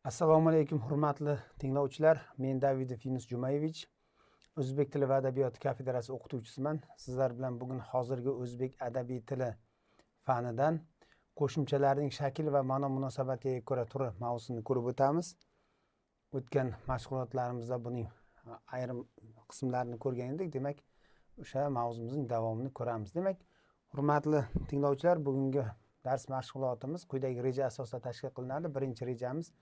Assalomu alaykum, hurmatli tinglovchilar. Men Davidov Yunus Jumayevich, O'zbek tili va adabiyoti kafedrasi o'qituvchisiman. Sizlar bilan bugun hozirgi o'zbek adabiy tili fanidan qo'shimchalarning shakl va ma'no munosabatiga ko'ra turi mavzusini ko'rib o'tamiz. O'tgan mashg'ulotlarimizda buning ayrim qismlarini ko'rgan edik. Demak, o'sha mavzumizning davomini ko'ramiz. Demak, hurmatli tinglovchilar, bugungi dars mashg'ulotimiz quyidagi reja asosida tashkil qilinadi. Birinchi rejamiz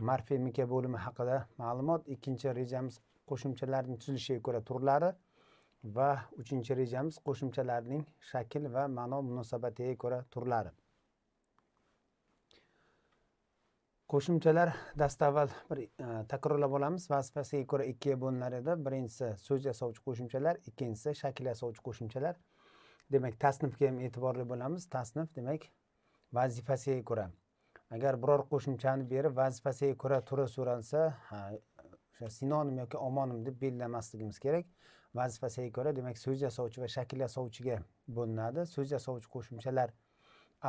morfemika bo'limi haqida ma'lumot, ikkinchi rejamiz qo'shimchalarning tuzilishiga ko'ra turlari va uchinchi rejamiz qo'shimchalarning shakl va ma'no munosabatiga ko'ra turlari. Qo'shimchalar dastavval bir takrorlab olamiz. Vazifasiga ko'ra ikkiga bo'linar edi. Birinchisi so'z yasovchi qo'shimchalar, ikkinchisi shakl yasovchi qo'shimchalar. Demak, tasnifga ham e'tiborli bo'lamiz. Tasnif demak vazifasiga ko'ra. Agar biror qo'shimchani berib vazifasiga ko'ra turi so'ralsa, o'sha sinonim yoki omonim deb belgilamasligimiz kerak. Vazifasiga ko'ra demak so'z yasovchi va shakl yasovchiga bo'linadi. So'z yasovchi qo'shimchalar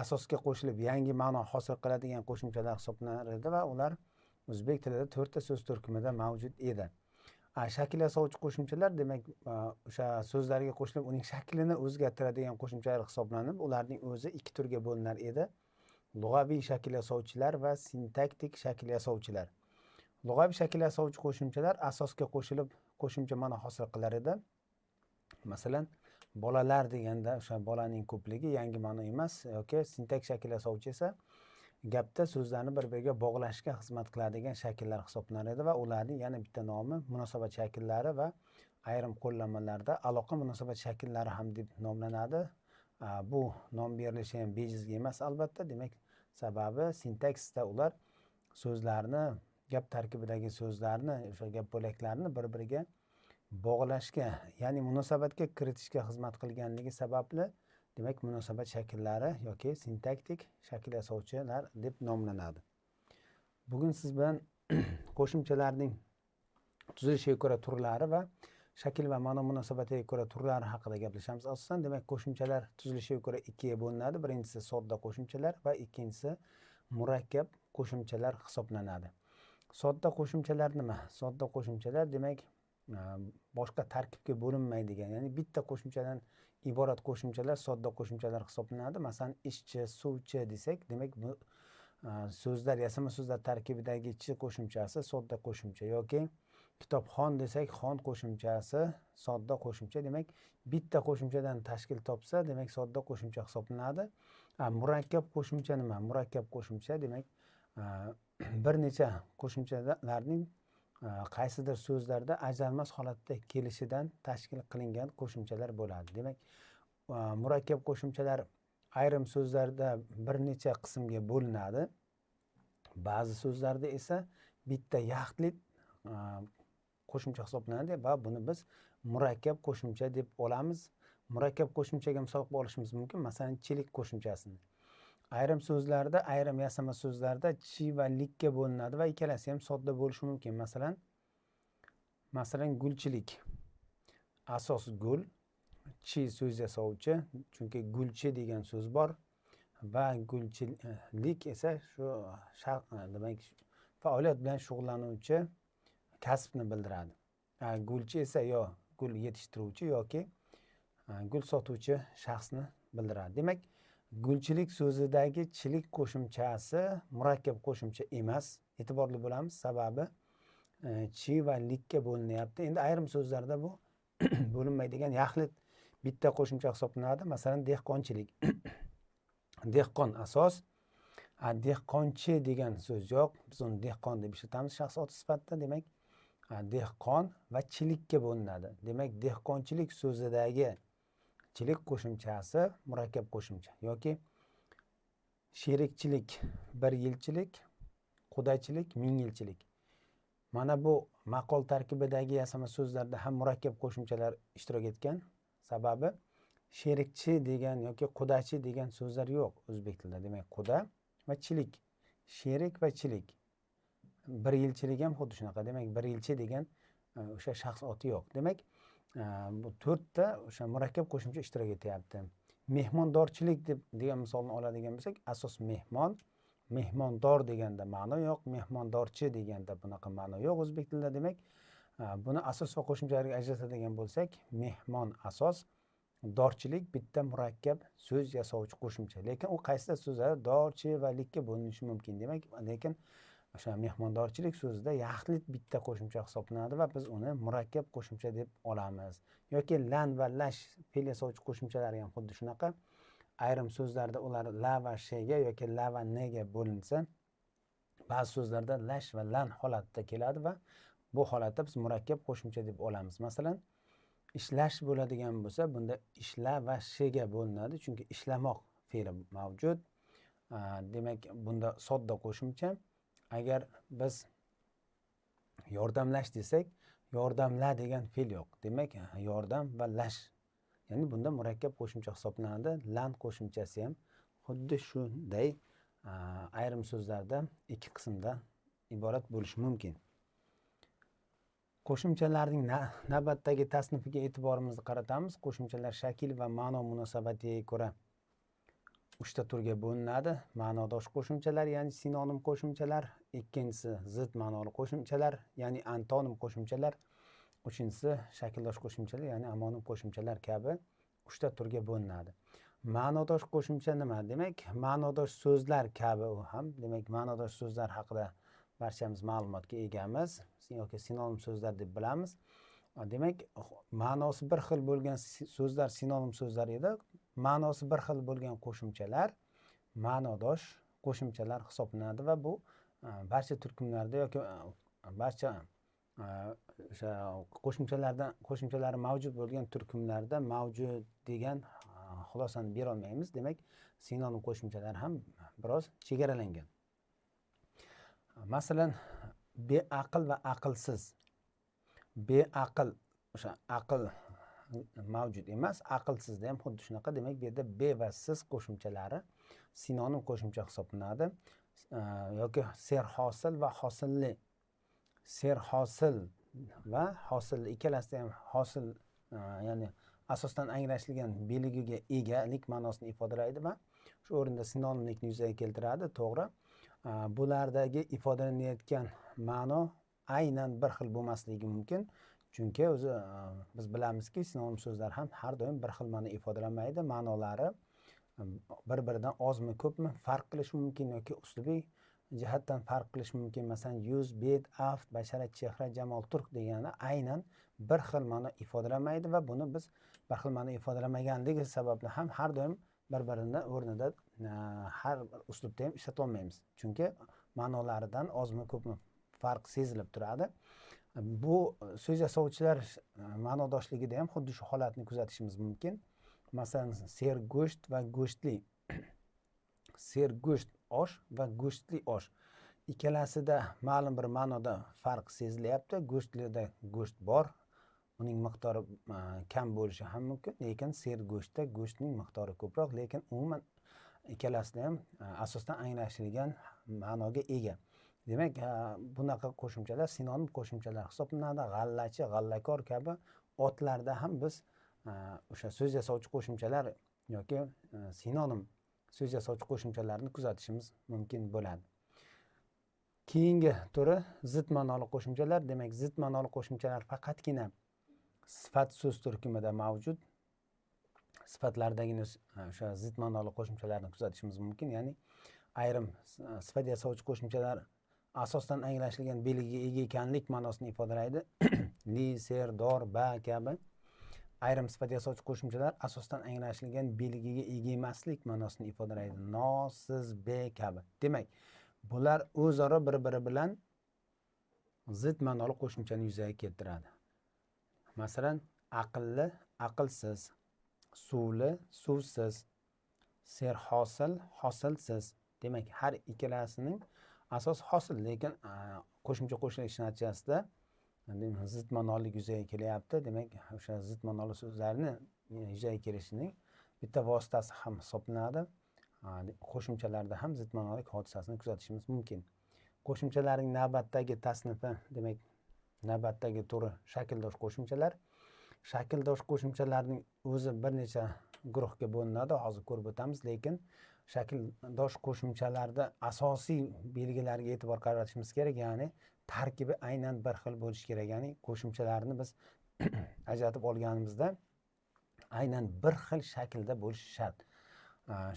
asosga qo'shilib yangi ma'no hosil qiladigan qo'shimchalar hisoblanar edi va ular o'zbek tilida 4 ta so'z turkumida mavjud edi. Shakl yasovchi qo'shimchalar demak o'sha so'zlarga qo'shilib uning shaklini o'zgartiradigan qo'shimchalar hisoblanib, ularning o'zi ikki turga bo'linar edi. Lug'aviy shakl yasovchilar va sintaktik shakl yasovchilar. Lug'aviy shakl yasovchi qo'shimchalar asosga qo'shilib qo'shimcha ma'no hosil qilar edi. Masalan, bolalar deganda o'sha bolaning ko'pligi yangi ma'no emas, yoki sintak shakl yasovchi esa gapda so'zlarni bir-biriga bog'lashga xizmat qiladigan shakllar hisoblanar edi va ularning yana bitta nomi munosabat shakllari va ayrim qo'llanmalarda aloqa munosabat shakllari ham deb nomlanadi. Bu nom berilishi ham bejizga emas albatta. Demak, sababi sintaksda ular so'zlarni, gap tarkibidagi so'zlarni, o'sha gap bo'laklarini bir-biriga bog'lashga, ya'ni munosabatga kiritishga xizmat qilganligi sababli demak munosabat shakllari yoki sintaktik shakl yasovchilar deb nomlanadi. Bugun siz bilan qo'shimchalarning tuzilishiga ko'ra turlari va shakl va ma'no munosabatiga ko'ra turlari haqida gaplashamiz. Asosan demak qo'shimchalar tuzilishiga ko'ra ikkiga bo'linadi. Birinchisi sodda qo'shimchalar va ikkinchisi murakkab qo'shimchalar hisoblanadi. Sodda qo'shimchalar nima? Sodda qo'shimchalar demak boshqa tarkibga bo'linmaydigan, ya'ni bitta qo'shimchadan iborat qo'shimchalar sodda qo'shimchalar hisoblanadi. Masalan, ishchi, suvchi desak, demak bu so'zlar, yasama so'zlar tarkibidagi chi qo'shimchasi sodda qo'shimcha, yoki kitobxon desak, xon qo'shimchasi sodda qo'shimcha. Demak, bitta qo'shimchadan tashkil topsa, demak sodda qo'shimcha hisoblanadi. Murakkab qo'shimcha nima? Murakkab qo'shimcha demak bir necha qo'shimchalarning qaysidir so'zlarda ajralmas holatda kelishidan tashkil qilingan qo'shimchalar bo'ladi. Demak, murakkab qo'shimchalar ayrim so'zlarda bir necha qismga bo'linadi. Ba'zi so'zlarda esa bitta yaxlit qo'shimcha hisoblanadi va buni biz murakkab qo'shimcha deb olamiz. Murakkab qo'shimchaga misol qilib olishimiz mumkin. Masalan, chilik qo'shimchasini. Ayrim so'zlarda, ayrim yasama so'zlarda chi va likka bo'linadi va ikkalasi ham sodda bo'lishi mumkin. Masalan, gulchilik. Asos gul, chi so'z yasovchi, chunki gulchi degan so'z bor va gulchilik esa shu demak faoliyat bilan shug'ullanuvchi kasbni bildiradi. Gulchi esa yo gul yetishtiruvchi yoki gul sotuvchi shaxsni bildiradi. Demak, gulchilik so'zidagi chilik qo'shimchasi murakkab qo'shimcha emas. E'tiborli bo'lamiz, sababi chi va likka bo'linyapti. Endi ayrim so'zlarda bu bo'linmaydigan yaxlit bitta qo'shimcha hisoblanadi. Masalan, dehqonchilik. Dehqon asos, dehqonchi degan so'z yo'q. Biz uni dehqon deb ishlatamiz shaxs oti sifatida. Demak, dehqon va chilikka bo'linadi. Demak, dehqonchilik so'zidagi chilik qo'shimchasi murakkab qo'shimcha yoki sherikchilik, bir yilchilik, qudachilik, ming yilchilik. Mana bu maqol tarkibidagi yasama so'zlarda ham murakkab qo'shimchalar ishtirok etgan. Sababi sherikchi degan yoki qudachi degan so'zlar yo'q o'zbek tilida. Demak, quda va chilik, sherik va chilik. Bir yilchilik ham xuddi shunaqa. Demak, bir yilchi degan o'sha shaxs oti yo'q. Demak, bu 4 ta o'sha murakkab qo'shimcha ishtirok etyapti. Mehmondorchilik degan misolni oladigan bo'lsak, asos mehmon, mehmondor deganda ma'no yo'q, mehmondorchi deganda bunaqa ma'no yo'q o'zbek tilida. Demak, buni asos va qo'shimchalarga ajratadigan bo'lsak, mehmon asos, dorchilik bitta murakkab so'z yasovchi qo'shimcha. Lekin u qaysi so'zlar dorchi va likka bo'linishi mumkin. Demak, lekin o'sha mehmondorchilik so'zida yaxlit bitta qo'shimcha hisoblanadi va biz uni murakkab qo'shimcha deb olamiz. Yoki lan va lash fe'l yasovchi qo'shimchalar ham xuddi shunaqa. Ayrim so'zlarda ular la va shga yoki la va nega bo'linsa, ba'zi so'zlarda lash va lan holatda keladi va bu holatda biz murakkab qo'shimcha deb olamiz. Masalan, ishlash bo'ladigan bo'lsa, bunda ishla va shga bo'linadi, chunki ishlamoq fe'li mavjud. Demak, bunda sodda qo'shimcha. Agar biz yordamlash desak, yordamla degan fe'l yo'q. Demak, yordam va lash, ya'ni bunda murakkab qo'shimcha hisoblanadi. Lan qo'shimchasi ham xuddi shunday ayrim so'zlarda ikki qismdan iborat bo'lishi mumkin. Qo'shimchalarning navbatdagi tasnifiga e'tiborimizni qaratamiz. Qo'shimchalar shakl va ma'no munosabatiga ko'ra 3 ta turga bo'linadi. Ma'nodosh qo'shimchalar, ya'ni sinonim qo'shimchalar, ikkinchisi zid ma'noli qo'shimchalar, ya'ni antonim qo'shimchalar, uchinchisi shakldosh qo'shimchalar, ya'ni amonim qo'shimchalar kabi 3 ta turga bo'linadi. Ma'nodosh qo'shimcha nima? Demak, ma'nodosh so'zlar kabi u ham. Demak, ma'nodosh so'zlar haqida barchamiz ma'lumotga egamiz yoki sinonim so'zlar deb bilamiz. Demak, ma'nosi bir xil bo'lgan so'zlar sinonim so'zlar edi. Ma'nosi bir xil bo'lgan qo'shimchalar ma'nodosh qo'shimchalar hisoblanadi va bu barcha turkumlarda yoki barcha o'sha qo'shimchalari mavjud bo'lgan turkumlarda mavjud degan xulosani bera olmaymiz. Demak, sinonim qo'shimchalar ham biroz chegaralangan. Masalan, beaql va aqlsiz. Beaql, o'sha aql mavjud emas, aqlsizda ham xuddi shunaqa. Demak, bu yerda be va siz qo'shimchalari sinonim qo'shimcha hisoblanadi. Yoki serhosil va hosilli. Serhosil va hosil ikkalasida ham hosil, ya'ni asosdan anglashilgan belgiga egalik ma'nosini ifodalaydi va shu o'rinda sinonimlikni yuzaga keltiradi. To'g'ri. Bulardagi ifodalanayotgan ma'no aynan bir xil bo'lmasligi mumkin. Chunki o'zi biz bilamizki, sinonim so'zlar ham har doim bir xil ma'no ifodalamaydi. Ma'nolari bir-biridan ozmi, ko'pmi farq qilishi mumkin yoki uslubiy jihatdan farq qilishi mumkin. Masalan, yuz, bet, aft, basharat, chehra, jamol, turq degani aynan bir xil ma'no ifodalamaydi va buni biz bir xil ma'no ifodalamaganligi sababli ham har doim bir-birini o'rnida har bir uslubda ham ishlata olmaymiz. Chunki ma'nolaridan ozmi, ko'pmi farq sezilib turadi. Bu so'z yasovchilar ma'nodoshligida ham xuddi shu holatni kuzatishimiz mumkin. Masalan, sergo'sht va go'shtli. Sergo'sht osh va go'shtli osh. Ikkalasida ma'lum bir ma'noda farq sezilyapti. Go'shtlida go'sht bor, uning miqdori kam bo'lishi ham mumkin, lekin sergo'shtda go'shtning miqdori ko'proq, lekin umuman ikkalasida ham asosdan anglashilgan ma'noga ega. Demak, bunaqa qo'shimchalar sinonim qo'shimchalar hisoblanadi. G'allachi, g'allakor kabi otlarda ham biz o'sha so'z yasovchi qo'shimchalar yoki sinonim so'z yasovchi qo'shimchalarni kuzatishimiz mumkin bo'ladi. Keyingi turi zid ma'noli qo'shimchalar. Demak, zid ma'noli qo'shimchalar faqatgina sifat so'z turkumida mavjud. Sifatlardagi o'sha zid ma'noli qo'shimchalarni kuzatishimiz mumkin. Ya'ni ayrim sifat yasovchi qo'shimchalar asosdan anglashilgan belgiga ega ekanlik ma'nosini ifodalaydi. Li, ser, dor, ba kabi. Ayrim sifat yasovchi qo'shimchalar asosdan anglashilgan belgiga ega emaslik ma'nosini ifodalaydi. No, siz, be kabi. Demak, bular o'zaro bir-biri bilan zid ma'noli qo'shimchani yuzaga keltiradi. Masalan, aqlli, aqlsiz, suvli, suvsiz, serhosil, hosilsiz. Demak, har ikkalasining asos hosil, lekin qo'shimcha qo'shilishi natijasida zid ma'nolik yuzaga kelyapti. Demak, o'sha zid ma'noli so'zlarni yuzaga kelishining bitta vositasi ham hisoblanadi. Qo'shimchalarda ham zid ma'nolik hodisasini kuzatishimiz mumkin. Qo'shimchalarning navbatdagi tasnifi, demak, navbatdagi turi shakldosh qo'shimchalar. Shakldosh qo'shimchalarning o'zi bir necha guruhga bo'linadi, hozir ko'rib o'tamiz, lekin shakldosh qo'shimchalarda asosiy belgilariga e'tibor qaratishimiz kerak, ya'ni tarkibi aynan bir xil bo'lishi kerak. Ya'ni qo'shimchalarni biz ajratib olganimizda aynan bir xil shaklda bo'lishi shart.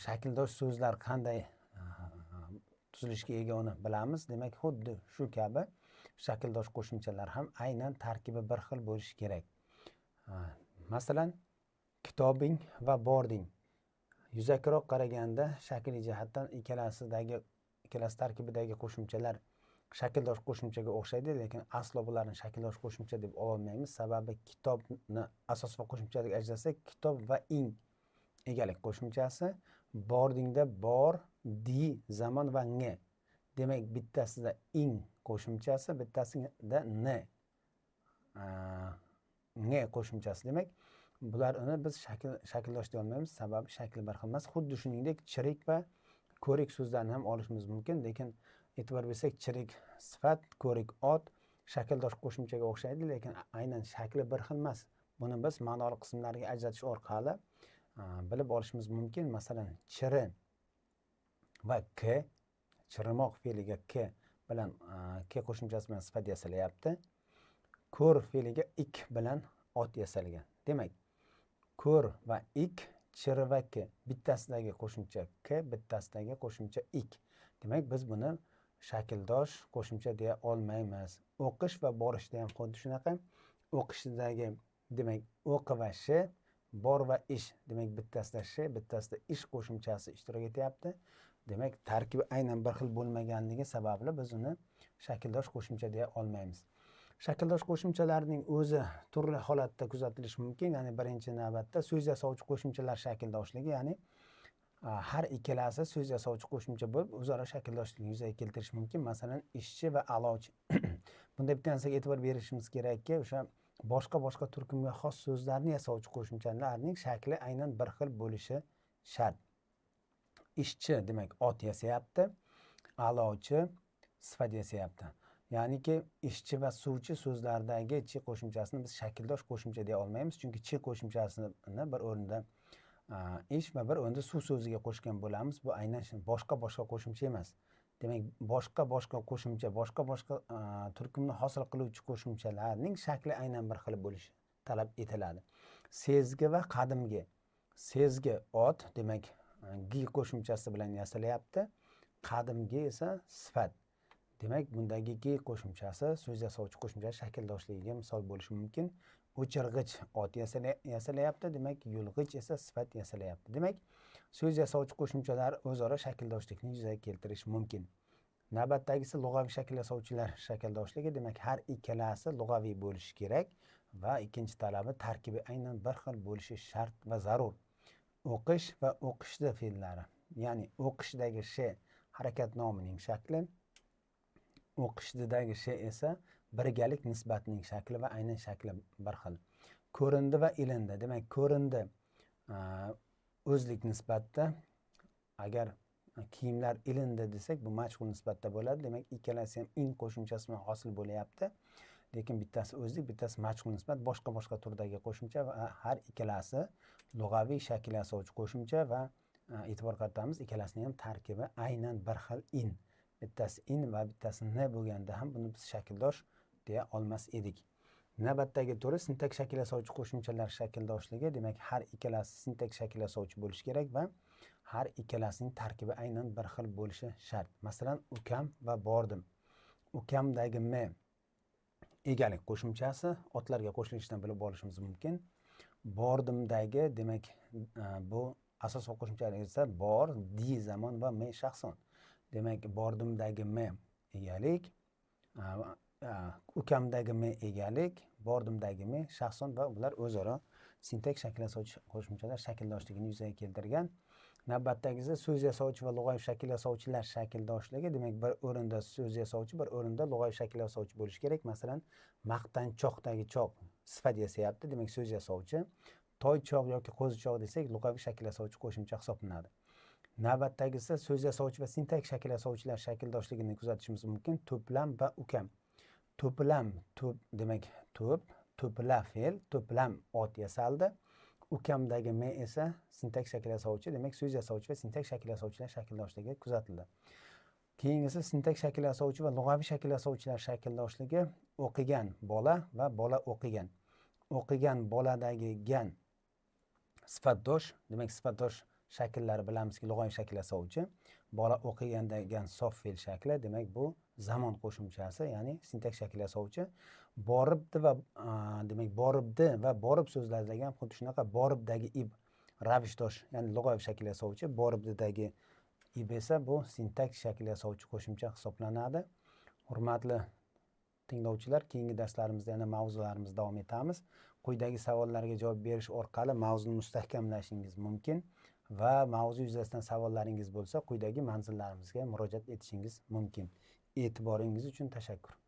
Shakldosh so'zlar qanday tuzilishga ega uni bilamiz. Demak, xuddi shu kabi shakldosh qo'shimchalar ham aynan tarkibi bir xil bo'lishi kerak. Masalan, kitobing va bording. Yuzakroq qaraganda shakliy jihatdan ikkalasi tarkibidagi qo'shimchalar shakldosh qo'shimchaga o'xshaydi, lekin aslo bularni shakldosh qo'shimcha deb ololmaymiz. Sababi kitobni asos va qo'shimchaga ajratsak, kitob va ing egalik qo'shimchasi, bordingda bor, di, zamon va nge. Demak, bittasida ing qo'shimchasi, bittasida nge qo'shimchasi. Demak, bularni biz shakldosh deya olmaymiz, sababi shakli bir xil emas. Xuddi shuningdek, chirik va ko'rik so'zlarni ham olishimiz mumkin, lekin e'tibor bersak, chirik sifat, ko'rik ot shakldosh qo'shimchaga o'xshaydi, lekin aynan shakli bir xil emas. Buni biz ma'noli qismlariga ajratish orqali bilib olishimiz mumkin. Masalan, chiri va k, chirimoq fe'liga k bilan k qo'shimchasi bilan sifat yasalyapti. Ko'r fe'liga ik bilan ot yasalgan. Demak, ko'r va ik, chiri va k, bittasidagi qo'shimcha k, bittasidagi qo'shimcha ik. Demak, biz buni shakldosh qo'shimcha deya olmaymiz. O'qish va borishda ham xuddi shunaqa. O'qishdagi, demak, o'qi va sh, bor va ish. Demak, bittasida sh, bittasida ish qo'shimchasi ishtirok etyapti. Demak, tarkibi aynan bir xil bo'lmaganligi sababli biz uni shakldosh qo'shimcha deya olmaymiz. Shakldosh qo'shimchalarning o'zi turli holatda kuzatilishi mumkin. Ya'ni birinchi navbatda so'z yasovchi qo'shimchalar shakldoshligi, ya'ni har ikkalasi so'z yasovchi qo'shimcha bo'lib, o'zaro shakldoshlikni yuzaga keltirish mumkin. Masalan, ishchi va a'lochi. Bunda bitta narsaga e'tibor berishimiz kerakki, o'sha boshqa turkumga xos so'zlarni yasovchi qo'shimchalarning shakli aynan bir xil bo'lishi shart. Ishchi demak ot yasayapti, a'lochi sifat yasayapti. Ya'niki ishchi va suvchi so'zlaridagi chi qo'shimchasini biz shakldosh qo'shimcha deya olmaymiz, chunki chi qo'shimchasini bir o'rinda ish va bir o'rinda suv so'ziga qo'shgan bo'lamiz. Bu aynan boshqa qo'shimcha emas. Demak, boshqa qo'shimcha, boshqa turkumni hosil qiluvchi qo'shimchalarning shakli aynan bir xil bo'lishi talab etiladi. Sezgi va qadimgi. Sezgi ot, demak, gi qo'shimchasi bilan yasalyapti. Qadimgi esa sifat. Demak, bundagi gi qo'shimchasi so'z yasovchi qo'shimcha shakldoshligiga misol bo'lishi mumkin. O'chirg'ich ot yasalyapti, demak, yulg'ich esa sifat yasalyapti. Demak, so'z yasovchi qo'shimchalar o'zaro shakldoshlikni yuzaga keltirishi mumkin. Navbatdagisi lug'aviy shakl yasovchilar shakldoshligi. Demak, har ikkalasi lug'aviy bo'lishi kerak va ikkinchi talabi tarkibi aynan bir xil bo'lishi shart va zarur. O'qish va o'qishdi fe'llari. Ya'ni o'qishdagi sh harakat nomining shakli, o'qishdidagi sh esa birgalik nisbatning shakli va aynan shakli bir xil. Ko'rindi va ilindi. Demak, ko'rindi o'zlik nisbatda, agar kiyimlar ilindi desak, bu majhul nisbatda bo'ladi. Demak, ikkalasi ham ing qo'shimchasi bilan hosil bo'lyapti. Lekin bittasi o'zlik, bittasi majhul nisbat, boshqa turdagi qo'shimcha va har ikkalasi lug'aviy shakl yasovchi qo'shimcha va e'tibor qaratamiz, ikkalasining ham tarkibi aynan bir xil in. Bittasi in va bittasi n bo'lganda ham buni biz shakldosh deya olmas edik. Navbatdagi turi sintak shakl yasovchi qo'shimchalar shakldoshligi. Demak, har ikkalasi sintak shakl yasovchi bo'lishi kerak va har ikkalasining tarkibi aynan bir xil bo'lishi shart. Masalan, ukam va bordim. Ukamdagi m egalik qo'shimchasi otlarga qo'shilishidan bilib olishimiz mumkin. Bordimdagi, demak, bu asos va qo'shimchalar esa bor, di, zamon va me shaxson. Demak, bordimdagi m egalik, ukamdagi m egalik, bordimdagi m shaxson va ular o'zaro sintak shakl yasovchi qo'shimchalar shakldoshligini yuzaga keltirgan. Navbatdagisi so'z yasovchi va lug'aviy shakl yasovchilar shakldoshligi. Demak, bir o'rinda so'z yasovchi, bir o'rinda lug'aviy shakl yasovchi bo'lishi kerak. Masalan, maqtanchoqdagi choq sifat yasayapti, demak, so'z yasovchi. Toychoq yoki qo'zichoq desak, lug'aviy shakl yasovchi qo'shimcha hisoblanadi. Navbatdagisi so'z yasovchi va sintak shakl yasovchilar shakldoshligini kuzatishimiz mumkin. To'plam va ukam. To'plam, demak, to'pla fe'l, to'plam ot yasaldi. ukamdagi me esa sintaks shakl yasovchi, demak so'z yasovchi va sintaks shakl yasovchilar shakldoshligi kuzatildi. Keyingisi sintaks shakl yasovchi va lug'aviy shakl yasovchilar shakldoshligi o'qigan bola va bola o'qigan. O'qigan boladagi gan sifatdosh, demak sifatdosh shakllari bilamizki lug'aviy shakl yasovchi. Bola o'qiganda gan sof fe'l shakli, demak bu zamon qo'shimchasi, ya'ni sintaks shakl yasovchi. Boribdi va demak boribdi va borib so'zlarida ham xuddi shunaqa boribdagi ib ravishdosh, ya'ni lug'aviy shakl yasovchi, boribdidagi ib esa bu sintaks shakl yasovchi qo'shimcha hisoblanadi. Hurmatli tinglovchilar, keyingi darslarimizda yana mavzularimizni davom etamiz. Quyidagi savollarga javob berish orqali mavzuni mustahkamlashingiz mumkin va mavzu yuzasidan savollaringiz bo'lsa quyidagi manzillarimizga murojaat etishingiz mumkin. E'tiboringiz uchun tashakkur.